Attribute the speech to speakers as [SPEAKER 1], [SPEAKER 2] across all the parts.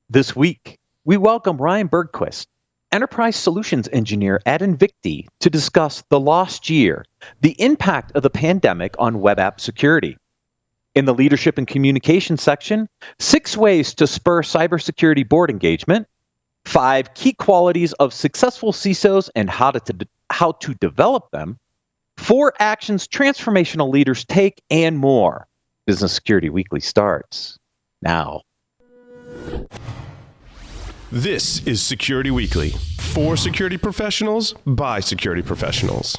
[SPEAKER 1] This week, we welcome Ryan Bergquist, Enterprise Solutions Engineer at Invicti, to discuss the lost year, the impact of the pandemic on web app security. In the Leadership and Communication section, 6 ways to spur cybersecurity board engagement, 5 key qualities of successful CISOs and how to develop them, 4 actions transformational leaders take, and more. Business Security Weekly starts now.
[SPEAKER 2] This is Security Weekly, for security professionals, by security professionals.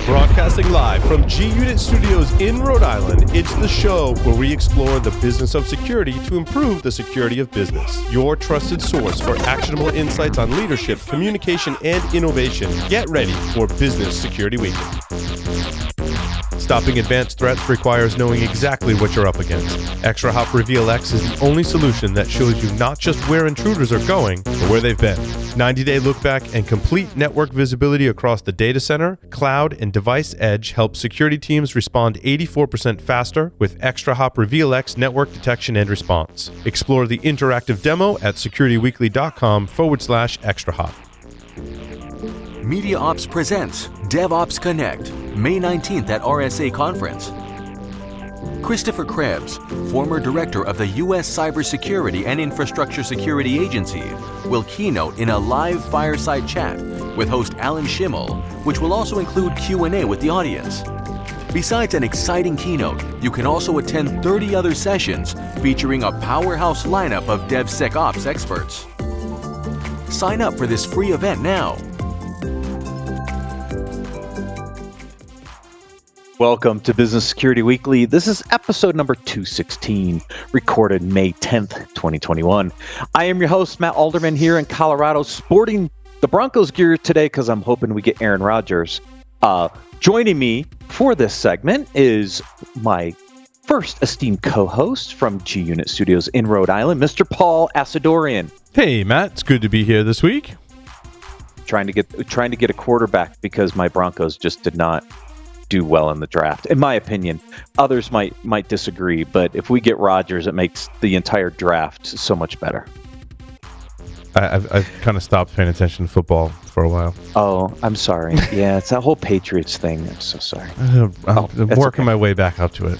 [SPEAKER 2] Broadcasting live from G-Unit Studios in Rhode Island, it's the show where we explore the business of security to improve the security of business. Your trusted source for actionable insights on leadership, communication, and innovation. Get ready for Business Security Weekly. Stopping advanced threats requires knowing exactly what you're up against. ExtraHop Reveal X is the only solution that shows you not just where intruders are going, but where they've been. 90-day look back and complete network visibility across the data center, cloud, and device edge helps security teams respond 84% faster with ExtraHop Reveal X network detection and response. Explore the interactive demo at securityweekly.com/extrahop.
[SPEAKER 3] Media Ops presents DevOps Connect, May 19th at RSA Conference. Christopher Krebs, former director of the U.S. Cybersecurity and Infrastructure Security Agency, will keynote in a live fireside chat with host Alan Schimmel, which will also include Q&A with the audience. Besides an exciting keynote, you can also attend 30 other sessions featuring a powerhouse lineup of DevSecOps experts. Sign up for this free event now.
[SPEAKER 1] Welcome to Business Security Weekly. This is episode number 216, recorded May 10th, 2021. I am your host, Matt Alderman, here in Colorado, sporting the Broncos gear today because I'm hoping we get Aaron Rodgers. Joining me for this segment is my first esteemed co-host from G-Unit Studios in Rhode Island, Mr. Paul Asadorian.
[SPEAKER 4] Hey, Matt. It's good to be here this week.
[SPEAKER 1] Trying to get a quarterback because my Broncos just did not do well in the draft, in my opinion. Others might disagree, but if we get Rodgers, it makes the entire draft so much better.
[SPEAKER 4] I've kind of stopped paying attention to football for a while.
[SPEAKER 1] Oh, I'm sorry. Yeah, it's that whole Patriots thing. I'm so sorry.
[SPEAKER 4] I'm working my way back up to it.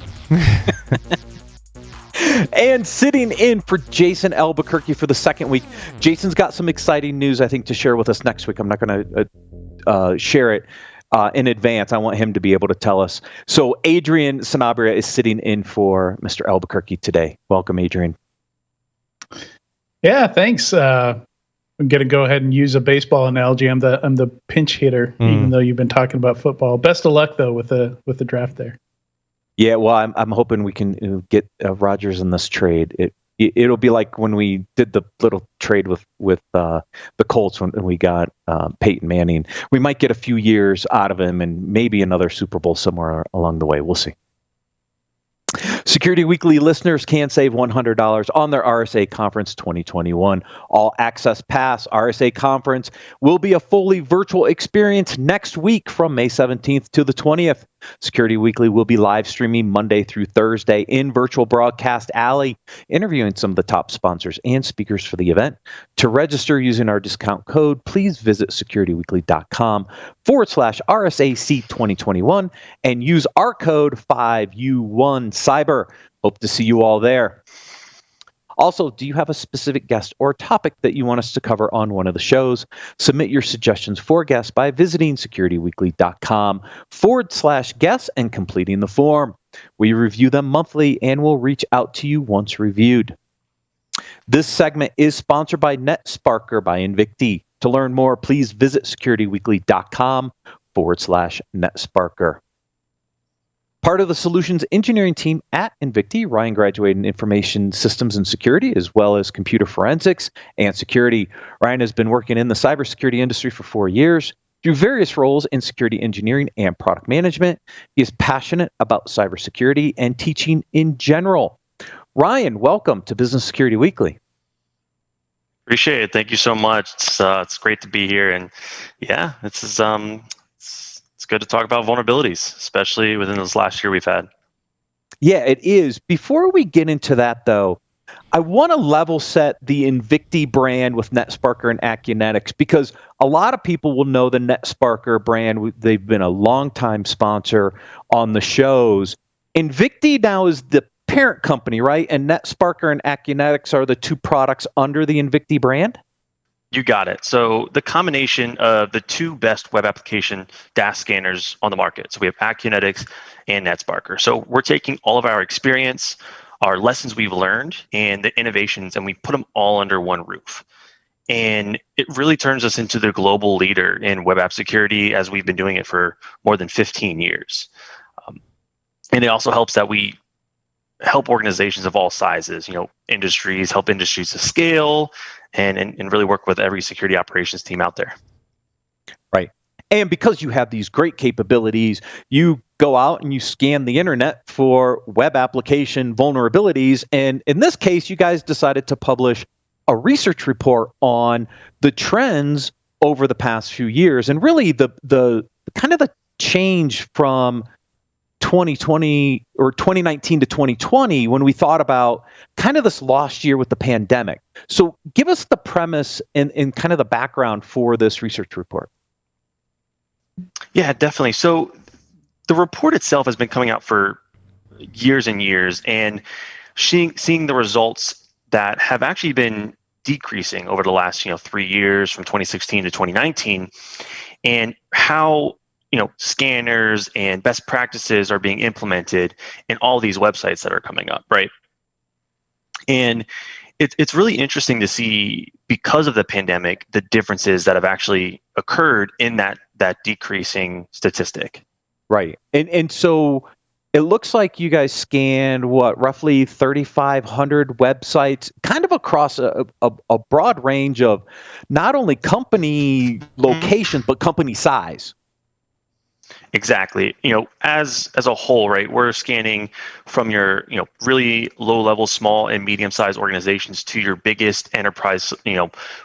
[SPEAKER 1] And sitting in for Jason Albuquerque for the second week, Jason's got some exciting news, I think, to share with us next week. I'm not going to share it in advance. I want him to be able to tell us. So Adrian Sanabria is sitting in for Mr. Albuquerque today. Welcome, Adrian.
[SPEAKER 5] Yeah, thanks. I'm going to go ahead and use a baseball analogy. I'm the pinch hitter, even though you've been talking about football. Best of luck though with the draft there.
[SPEAKER 1] Yeah, well, I'm hoping we can get Rodgers in this trade. It'll be like when we did the little trade with the Colts when we got Peyton Manning. We might get a few years out of him and maybe another Super Bowl somewhere along the way. We'll see. Security Weekly listeners can save $100 on their RSA Conference 2021 All Access Pass. RSA Conference will be a fully virtual experience next week from May 17th to the 20th. Security Weekly will be live streaming Monday through Thursday in Virtual Broadcast Alley, interviewing some of the top sponsors and speakers for the event. To register using our discount code, please visit securityweekly.com/RSAC 2021 and use our code 5U1Cyber. Hope to see you all there. Also, do you have a specific guest or topic that you want us to cover on one of the shows? Submit your suggestions for guests by visiting securityweekly.com/guests and completing the form. We review them monthly and will reach out to you once reviewed. This segment is sponsored by NetSparker by Invicti. To learn more, please visit securityweekly.com/NetSparker. Part of the solutions engineering team at Invicti, Ryan graduated in information systems and security, as well as computer forensics and security. Ryan has been working in the cybersecurity industry for 4 years through various roles in security engineering and product management. He is passionate about cybersecurity and teaching in general. Ryan, welcome to Business Security Weekly.
[SPEAKER 6] Appreciate it. Thank you so much. It's great to be here, and yeah, it's good to talk about vulnerabilities, especially within this last year we've had.
[SPEAKER 1] Yeah, it is. Before we get into that, though, I want to level set the Invicti brand with NetSparker and Acunetix because a lot of people will know the NetSparker brand. They've been a longtime sponsor on the shows. Invicti now is the parent company, right? And NetSparker and Acunetix are the two products under the Invicti brand?
[SPEAKER 6] You got it. So the combination of the two best web application DAS scanners on the market. So we have Acunetix and NetSparker. So we're taking all of our experience, our lessons we've learned, and the innovations, and we put them all under one roof. And it really turns us into the global leader in web app security as we've been doing it for more than 15 years. And it also helps that we help organizations of all sizes, industries, help industries to scale and really work with every security operations team out there.
[SPEAKER 1] Right. And because you have these great capabilities, you go out and you scan the internet for web application vulnerabilities. And in this case, you guys decided to publish a research report on the trends over the past few years. And really the kind of the change from 2020 or 2019 to 2020 when we thought about kind of this lost year with the pandemic. So give us the premise and kind of the background for this research report.
[SPEAKER 6] Yeah, definitely. So the report itself has been coming out for years and years, and seeing the results that have actually been decreasing over the last 3 years from 2016 to 2019, and how scanners and best practices are being implemented in all these websites that are coming up, right? And it's really interesting to see, because of the pandemic, the differences that have actually occurred in that decreasing statistic.
[SPEAKER 1] Right. And so it looks like you guys scanned roughly 3,500 websites, kind of across a broad range of not only company locations, but company size.
[SPEAKER 6] Exactly. As a whole, right, we're scanning from your, really low level, small and medium sized organizations to your biggest enterprise,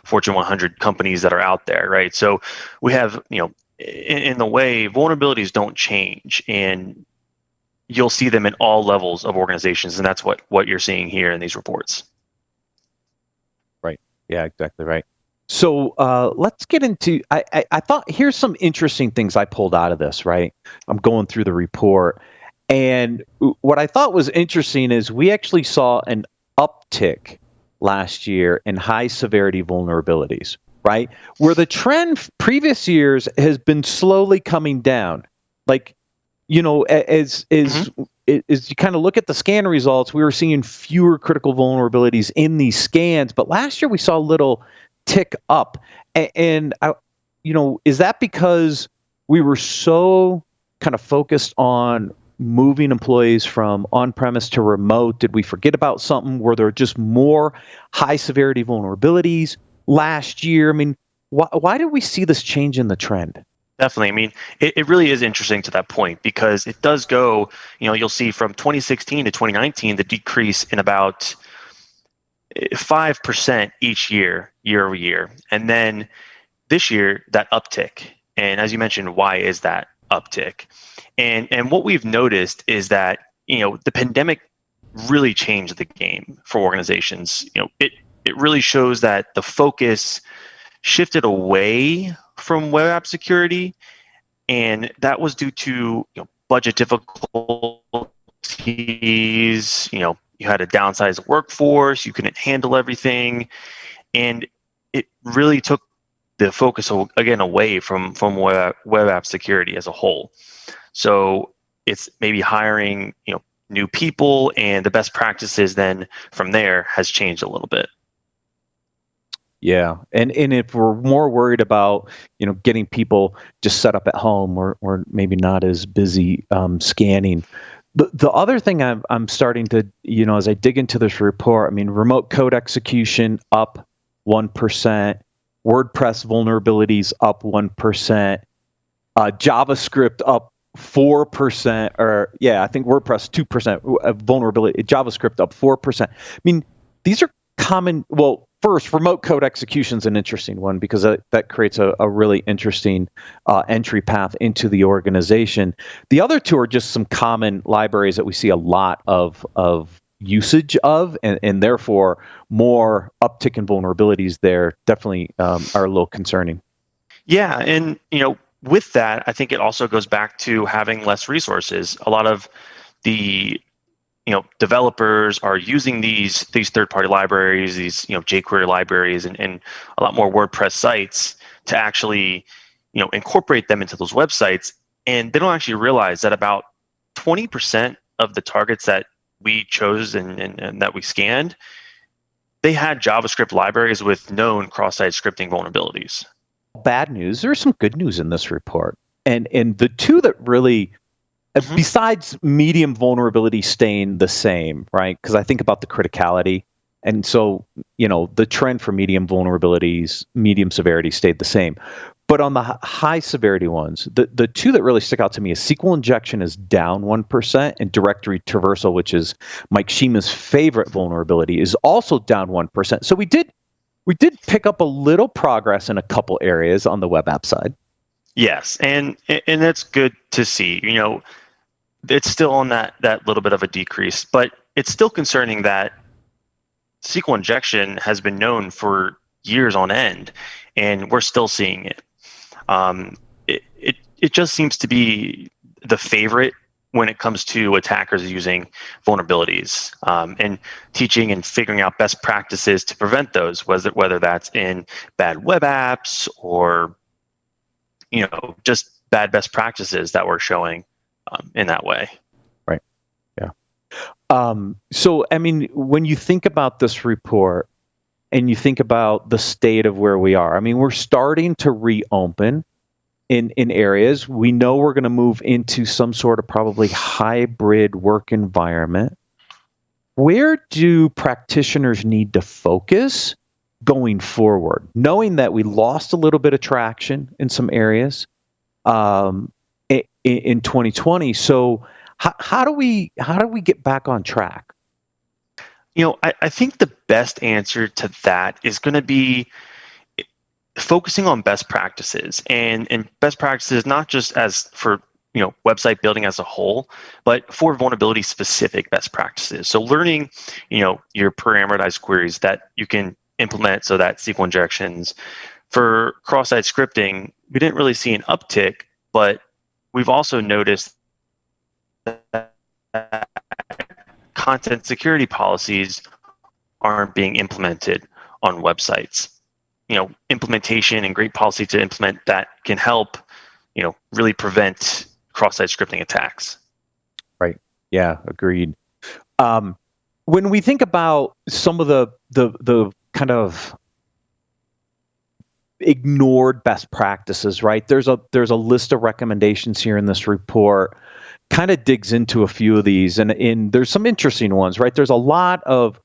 [SPEAKER 6] Fortune 100 companies that are out there, right? So we have, in the way vulnerabilities don't change, and you'll see them in all levels of organizations. And that's what you're seeing here in these reports.
[SPEAKER 1] Right. Yeah, exactly right. So let's get into, I thought, here's some interesting things I pulled out of this, right? I'm going through the report. And what I thought was interesting is we actually saw an uptick last year in high severity vulnerabilities, right? Where the trend previous years has been slowly coming down. Like, as you kind of look at the scan results, we were seeing fewer critical vulnerabilities in these scans. But last year we saw a little tick up, and is that because we were so kind of focused on moving employees from on-premise to remote? Did we forget about something? Were there just more high severity vulnerabilities last year? I mean, why did we see this change in the trend?
[SPEAKER 6] Definitely. I mean, it really is interesting to that point, because it does go, you'll see from 2016 to 2019, the decrease in about 5% each year over year. And then this year, that uptick. And as you mentioned, why is that uptick? And what we've noticed is that, the pandemic really changed the game for organizations. It really shows that the focus shifted away from web app security. And that was due to budget difficulties, you had a downsized workforce, you couldn't handle everything, and it really took the focus again away from web app security as a whole. So it's maybe hiring new people, and the best practices then from there has changed a little bit.
[SPEAKER 1] Yeah, and if we're more worried about getting people just set up at home or maybe not as busy scanning. The other thing I'm starting to, as I dig into this report, I mean, remote code execution up 1%, WordPress vulnerabilities up 1%, JavaScript up 4%, I think WordPress 2% vulnerability, JavaScript up 4%. I mean, these are common. Well, first, remote code execution is an interesting one because that creates a really interesting entry path into the organization. The other two are just some common libraries that we see a lot of usage of, and therefore more uptick in vulnerabilities there definitely are a little concerning.
[SPEAKER 6] Yeah, and with that, I think it also goes back to having less resources. A lot of the developers are using these third-party libraries, these jQuery libraries, and a lot more WordPress sites to actually incorporate them into those websites, and they don't actually realize that about 20% of the targets that we chose and that we scanned, they had JavaScript libraries with known cross-site scripting vulnerabilities.
[SPEAKER 1] Bad news. There's some good news in this report, and the two that really, besides medium vulnerability staying the same, right? Because I think about the criticality, and so the trend for medium vulnerabilities, medium severity stayed the same. But on the high severity ones, the two that really stick out to me is SQL injection is down 1%, and directory traversal, which is Mike Shima's favorite vulnerability, is also down 1%. So we did pick up a little progress in a couple areas on the web app side.
[SPEAKER 6] Yes, and that's good to see. It's still on that little bit of a decrease, but it's still concerning that SQL injection has been known for years on end, and we're still seeing it. It just seems to be the favorite when it comes to attackers using vulnerabilities, and teaching and figuring out best practices to prevent those, whether that's in bad web apps or just bad best practices that we're showing in that way.
[SPEAKER 1] Right. Yeah. So, I mean, when you think about this report and you think about the state of where we are, I mean, we're starting to reopen in areas. We know we're going to move into some sort of probably hybrid work environment. Where do practitioners need to focus going forward, knowing that we lost a little bit of traction in some areas in 2020? So how do we get back on track?
[SPEAKER 6] I think the best answer to that is going to be focusing on best practices, and best practices not just as for website building as a whole, but for vulnerability specific best practices. So learning your parameterized queries that you can implement, so that SQL injections for cross-site scripting, we didn't really see an uptick, but we've also noticed that content security policies aren't being implemented on websites. Implementation and great policy to implement that can help, really prevent cross-site scripting attacks.
[SPEAKER 1] Right. Yeah, agreed. When we think about some of the kind of ignored best practices, right? There's a list of recommendations here in this report, kind of digs into a few of these, and there's some interesting ones, right? There's a lot of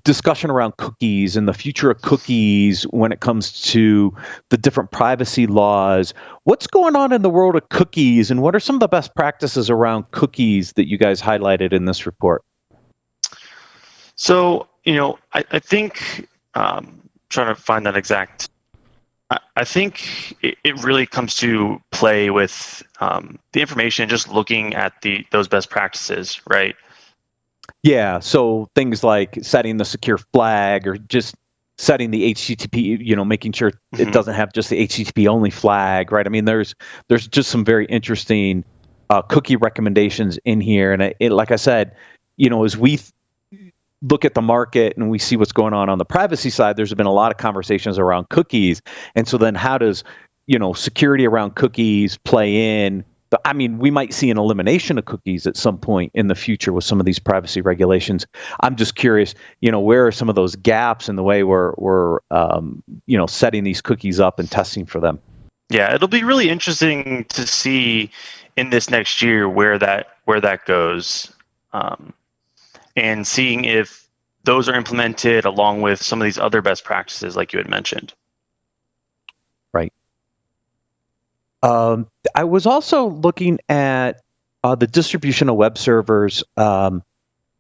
[SPEAKER 1] discussion around cookies and the future of cookies when it comes to the different privacy laws. What's going on in the world of cookies, and what are some of the best practices around cookies that you guys highlighted in this report?
[SPEAKER 6] So, I think, trying to find that exact, I think it really comes to play with the information, just looking at those best practices, right?
[SPEAKER 1] Yeah, so things like setting the secure flag, or just setting the HTTP, making sure it doesn't have just the HTTP only flag, right? I mean, there's just some very interesting cookie recommendations in here, and like I said, as we look at the market and we see what's going on the privacy side, there's been a lot of conversations around cookies, and so then how does security around cookies play in? I mean, we might see an elimination of cookies at some point in the future with some of these privacy regulations. I'm just curious, where are some of those gaps in the way we're setting these cookies up and testing for them?
[SPEAKER 6] Yeah, it'll be really interesting to see in this next year where that goes, and seeing if those are implemented along with some of these other best practices like you had mentioned.
[SPEAKER 1] Right. I was also looking at the distribution of web servers.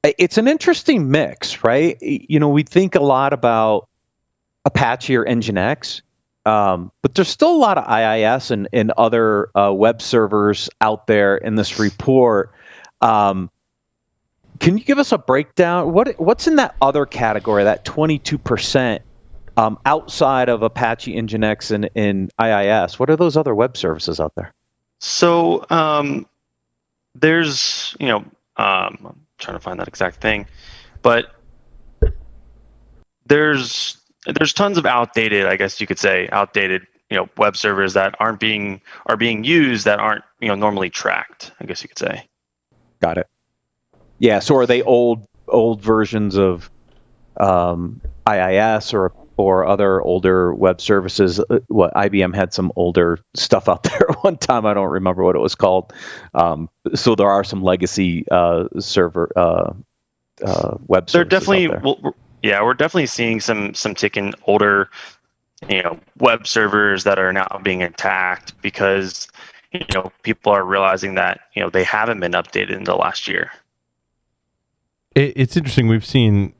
[SPEAKER 1] It's an interesting mix, right? We think a lot about Apache or Nginx, but there's still a lot of IIS and other web servers out there in this report. Can you give us a breakdown? What's in that other category, that 22%, outside of Apache, Nginx, and IIS? What are those other web services out there?
[SPEAKER 6] So there's, I'm trying to find that exact thing, but there's tons of outdated, I guess you could say, web servers that are being used that aren't normally tracked, I guess you could say.
[SPEAKER 1] Got it. Yeah. So are they old versions of IIS or other older web services? What IBM had some older stuff out there at one time. I don't remember what it was called. So there are some legacy server web services.
[SPEAKER 6] They're definitely we're definitely seeing some ticking older web servers that are now being attacked because people are realizing that they haven't been updated in the last year.
[SPEAKER 2] It's interesting. We've seen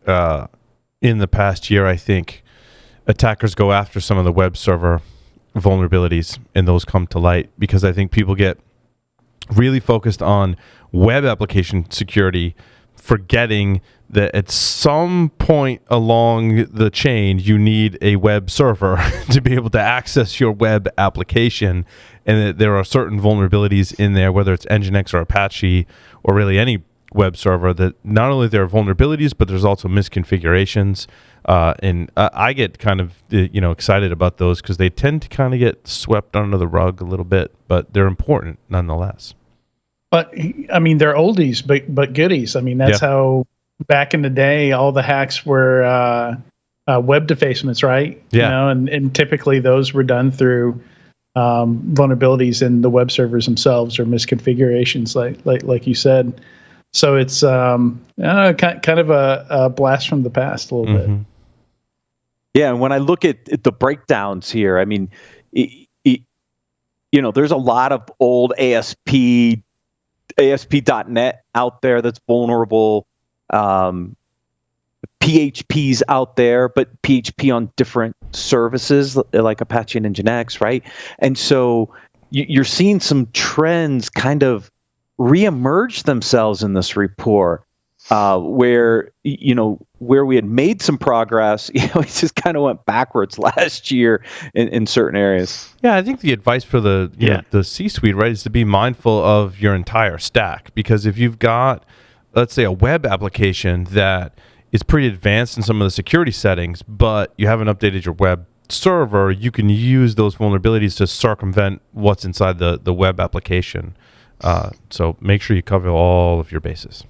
[SPEAKER 2] in the past year, I think, attackers go after some of the web server vulnerabilities, and those come to light because I think people get really focused on web application security, forgetting that at some point along the chain, you need a web server to be able to access your web application, and that there are certain vulnerabilities in there, whether it's Nginx or Apache or really any web server, that not only there are vulnerabilities, but there's also misconfigurations. And I get kind of excited about those because they tend to kind of get swept under the rug a little bit, but they're important nonetheless.
[SPEAKER 5] But I mean, they're oldies, but goodies. I mean, that's how back in the day, all the hacks were web defacements, right?
[SPEAKER 2] Yeah.
[SPEAKER 5] And typically those were done through vulnerabilities in the web servers themselves or misconfigurations, like you said. So it's kind of a blast from the past a little bit.
[SPEAKER 1] Yeah, and when I look at the breakdowns here, I mean, there's a lot of old ASP.NET out there that's vulnerable. PHP's out there, but PHP on different services like Apache and Nginx, right? And so you're seeing some trends kind of reemerge themselves in this report, where we had made some progress, it just kind of went backwards last year in certain areas.
[SPEAKER 2] Yeah, I think the advice for the the C-suite, right, is to be mindful of your entire stack, because if you've got, let's say, a web application that is pretty advanced in some of the security settings, but you haven't updated your web server, you can use those vulnerabilities to circumvent what's inside the web application. So make sure you cover all of your bases.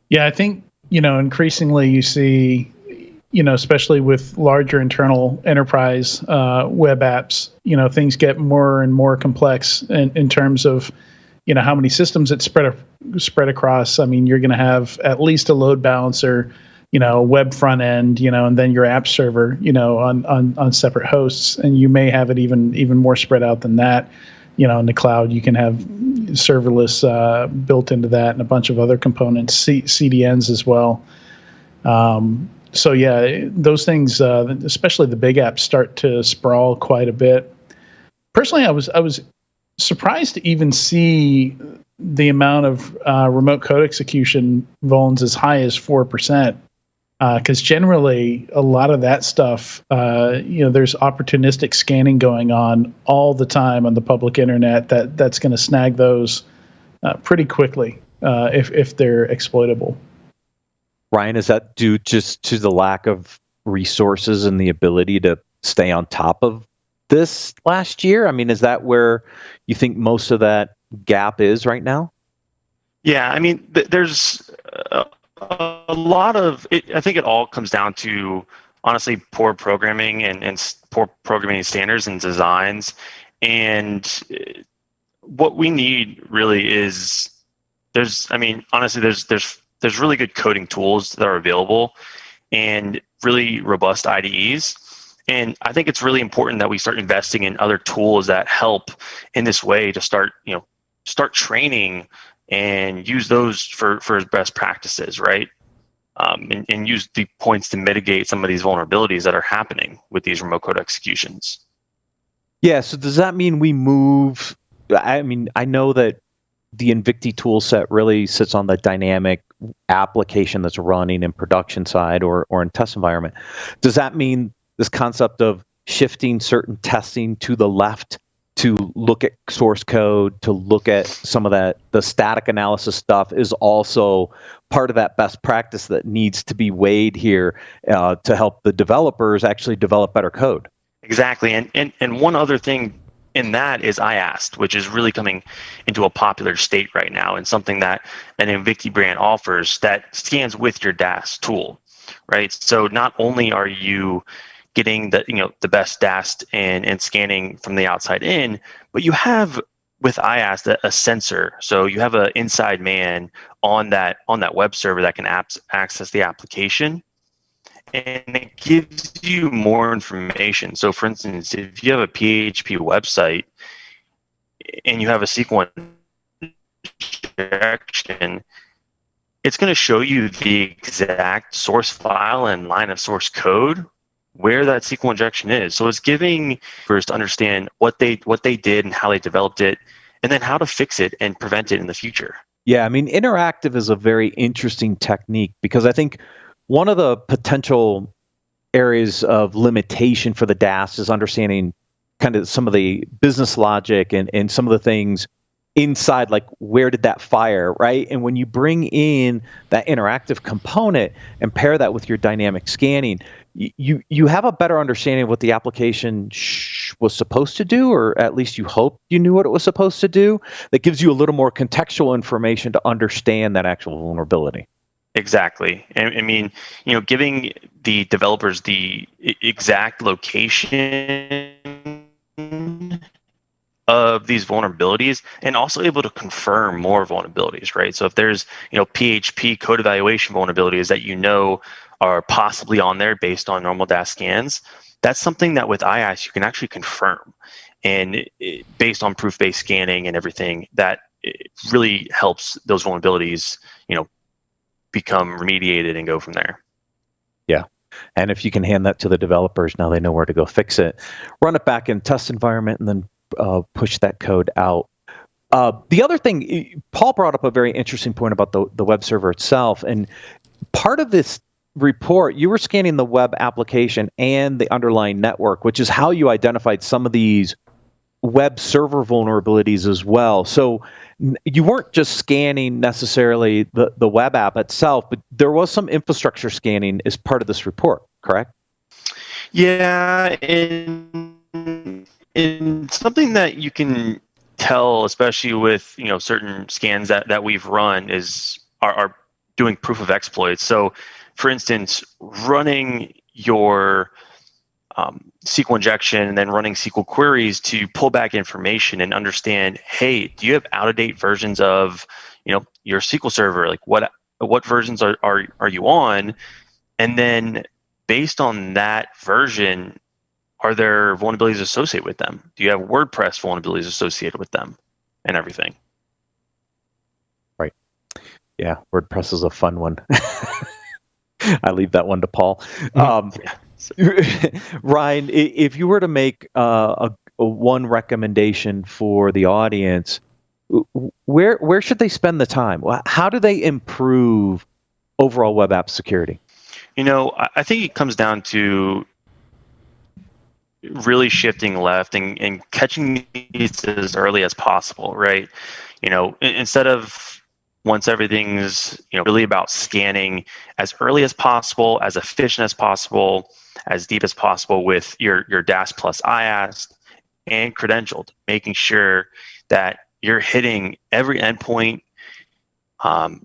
[SPEAKER 5] Yeah, I think, increasingly you see, especially with larger internal enterprise web apps, things get more and more complex in terms of, how many systems it's spread across. I mean, you're going to have at least a load balancer, web front end, and then your app server, on separate hosts, and you may have it even more spread out than that. In the cloud, you can have serverless built into that and a bunch of other components, CDNs as well. So yeah, those things, especially the big apps, start to sprawl quite a bit. Personally, I was surprised to even see the amount of remote code execution vulns as high as 4%. Because generally, a lot of that stuff, there's opportunistic scanning going on all the time on the public internet that's going to snag those pretty quickly if they're exploitable.
[SPEAKER 1] Ryan, is that due just to the lack of resources and the ability to stay on top of this last year? I mean, is that where you think most of that gap is right now?
[SPEAKER 6] Yeah, I mean, there's a lot of it. I think it all comes down to, honestly, poor programming and poor programming standards and designs. And what we need really is there's really good coding tools that are available and really robust IDEs. And I think it's really important that we start investing in other tools that help in this way to start training and use those for best practices, right? And use the points to mitigate some of these vulnerabilities that are happening with these remote code executions.
[SPEAKER 1] Yeah, so does that mean we move? I mean, I know that the Invicti tool set really sits on the dynamic application that's running in production side or in test environment. Does that mean this concept of shifting certain testing to the left to look at source code, to look at some of that, the static analysis stuff is also part of that best practice that needs to be weighed here to help the developers actually develop better code?
[SPEAKER 6] Exactly. And one other thing in that is IAST, which is really coming into a popular state right now, and something that an Invicti brand offers that scans with your DAST tool, right? So not only are you getting the best DAST and scanning from the outside in, but you have with IAST a sensor. So you have an inside man on that web server that can access the application, and it gives you more information. So for instance, if you have a PHP website and you have a SQL injection, it's going to show you the exact source file and line of source code where that SQL injection is. So it's giving first to understand what they did and how they developed it, and then how to fix it and prevent it in the future.
[SPEAKER 1] Yeah, I mean, interactive is a very interesting technique because I think one of the potential areas of limitation for the DAST is understanding kind of some of the business logic and some of the things inside, like where did that fire, right? And when you bring in that interactive component and pair that with your dynamic scanning, you have a better understanding of what the application was supposed to do, or at least you hope you knew what it was supposed to do. That gives you a little more contextual information to understand that actual vulnerability.
[SPEAKER 6] Exactly. And I mean, giving the developers the exact location of these vulnerabilities, and also able to confirm more vulnerabilities, right? So if there's, PHP code evaluation vulnerabilities that are possibly on there based on normal DAST scans, that's something that with IIS you can actually confirm. And based on proof-based scanning and everything, that it really helps those vulnerabilities, become remediated and go from there.
[SPEAKER 1] Yeah. And if you can hand that to the developers, now they know where to go fix it, run it back in test environment, and then push that code out. The other thing, Paul brought up a very interesting point about the web server itself. And part of this report, you were scanning the web application and the underlying network, which is how you identified some of these web server vulnerabilities as well. So you weren't just scanning necessarily the web app itself, but there was some infrastructure scanning as part of this report, correct?
[SPEAKER 6] Yeah, and something that you can tell, especially with certain scans that we've run, are doing proof of exploits. So, for instance, running your SQL injection and then running SQL queries to pull back information and understand, hey, do you have out-of-date versions of your SQL server? Like what versions are you on? And then based on that version, are there vulnerabilities associated with them? Do you have WordPress vulnerabilities associated with them and everything?
[SPEAKER 1] Right. Yeah, WordPress is a fun one. I leave that one to Paul. Ryan, if you were to make a one recommendation for the audience, where should they spend the time? How do they improve overall web app security?
[SPEAKER 6] I think it comes down to really shifting left and catching these as early as possible, right? Instead of once everything's really about scanning as early as possible, as efficient as possible, as deep as possible with your DAST plus IAST and credentialed, making sure that you're hitting every endpoint,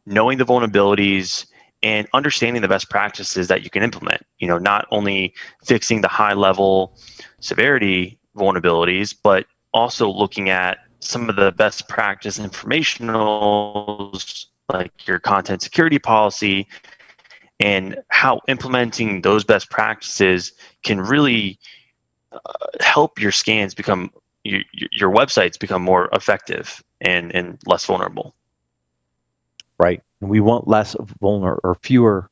[SPEAKER 6] knowing the vulnerabilities, and understanding the best practices that you can implement. Not only fixing the high level severity vulnerabilities, but also looking at some of the best practice informationals, like your content security policy, and how implementing those best practices can really help your scans become, your websites become more effective and less vulnerable.
[SPEAKER 1] And we want less vulnerable or fewer,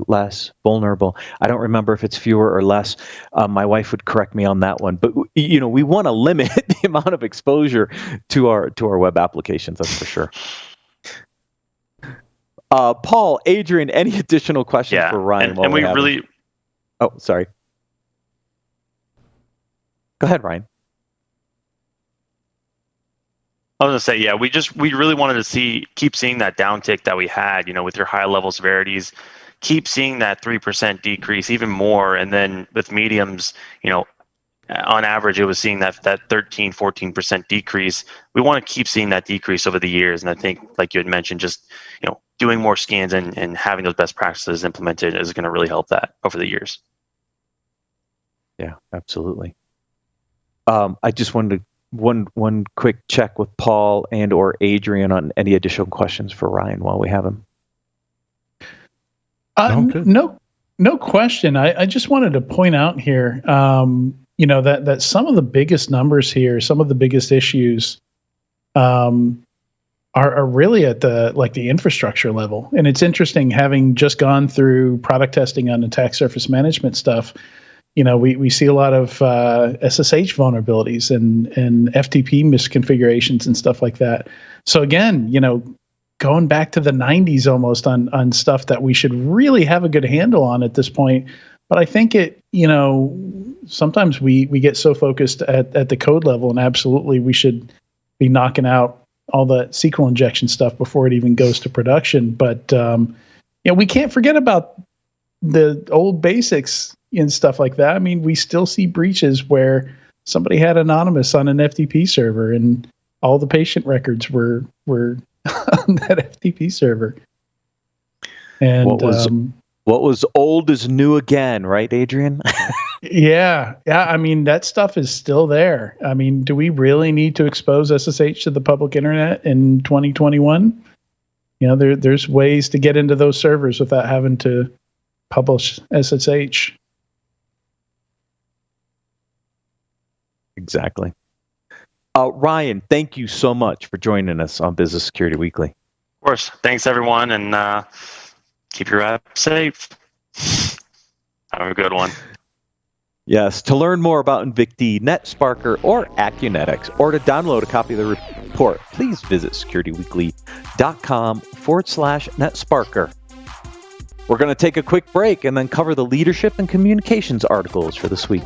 [SPEAKER 1] less vulnerable. I don't remember if it's fewer or less. My wife would correct me on that one. But we want to limit the amount of exposure to our web applications. That's for sure. Paul, Adrian, any additional questions for Ryan?
[SPEAKER 6] And we really.
[SPEAKER 1] Oh, sorry. Go ahead, Ryan.
[SPEAKER 6] I was gonna say, we really wanted to keep seeing that downtick that we had, with your high level severities, keep seeing that 3% decrease, even more, and then with mediums, on average, it was seeing that 13, 14% decrease. We want to keep seeing that decrease over the years, and I think, like you had mentioned, just doing more scans and having those best practices implemented is going to really help that over the years.
[SPEAKER 1] Yeah, absolutely. I just wanted to one quick check with Paul and or Adrian on any additional questions for Ryan while we have him.
[SPEAKER 5] No question. I just wanted to point out here, that some of the biggest numbers here, some of the biggest issues, are really at the infrastructure level. And it's interesting, having just gone through product testing on attack surface management stuff. We see a lot of SSH vulnerabilities and FTP misconfigurations and stuff like that. So again, going back to the 90s almost on stuff that we should really have a good handle on at this point. But I think sometimes we get so focused at the code level, and absolutely we should be knocking out all the SQL injection stuff before it even goes to production. But we can't forget about the old basics and stuff like that. I mean, we still see breaches where somebody had anonymous on an FTP server and all the patient records were on that FTP server. And
[SPEAKER 1] what was old is new again, right, Adrian?
[SPEAKER 5] Yeah. I mean, that stuff is still there. I mean, do we really need to expose SSH to the public internet in 2021? There's ways to get into those servers without having to publish SSH.
[SPEAKER 1] Exactly. Ryan, thank you so much for joining us on Business Security Weekly.
[SPEAKER 6] Of course. Thanks, everyone, and keep your app safe. Have a good one.
[SPEAKER 1] Yes. To learn more about Invicti, NetSparker, or Acunetix, or to download a copy of the report, please visit securityweekly.com/NetSparker. We're going to take a quick break and then cover the leadership and communications articles for this week.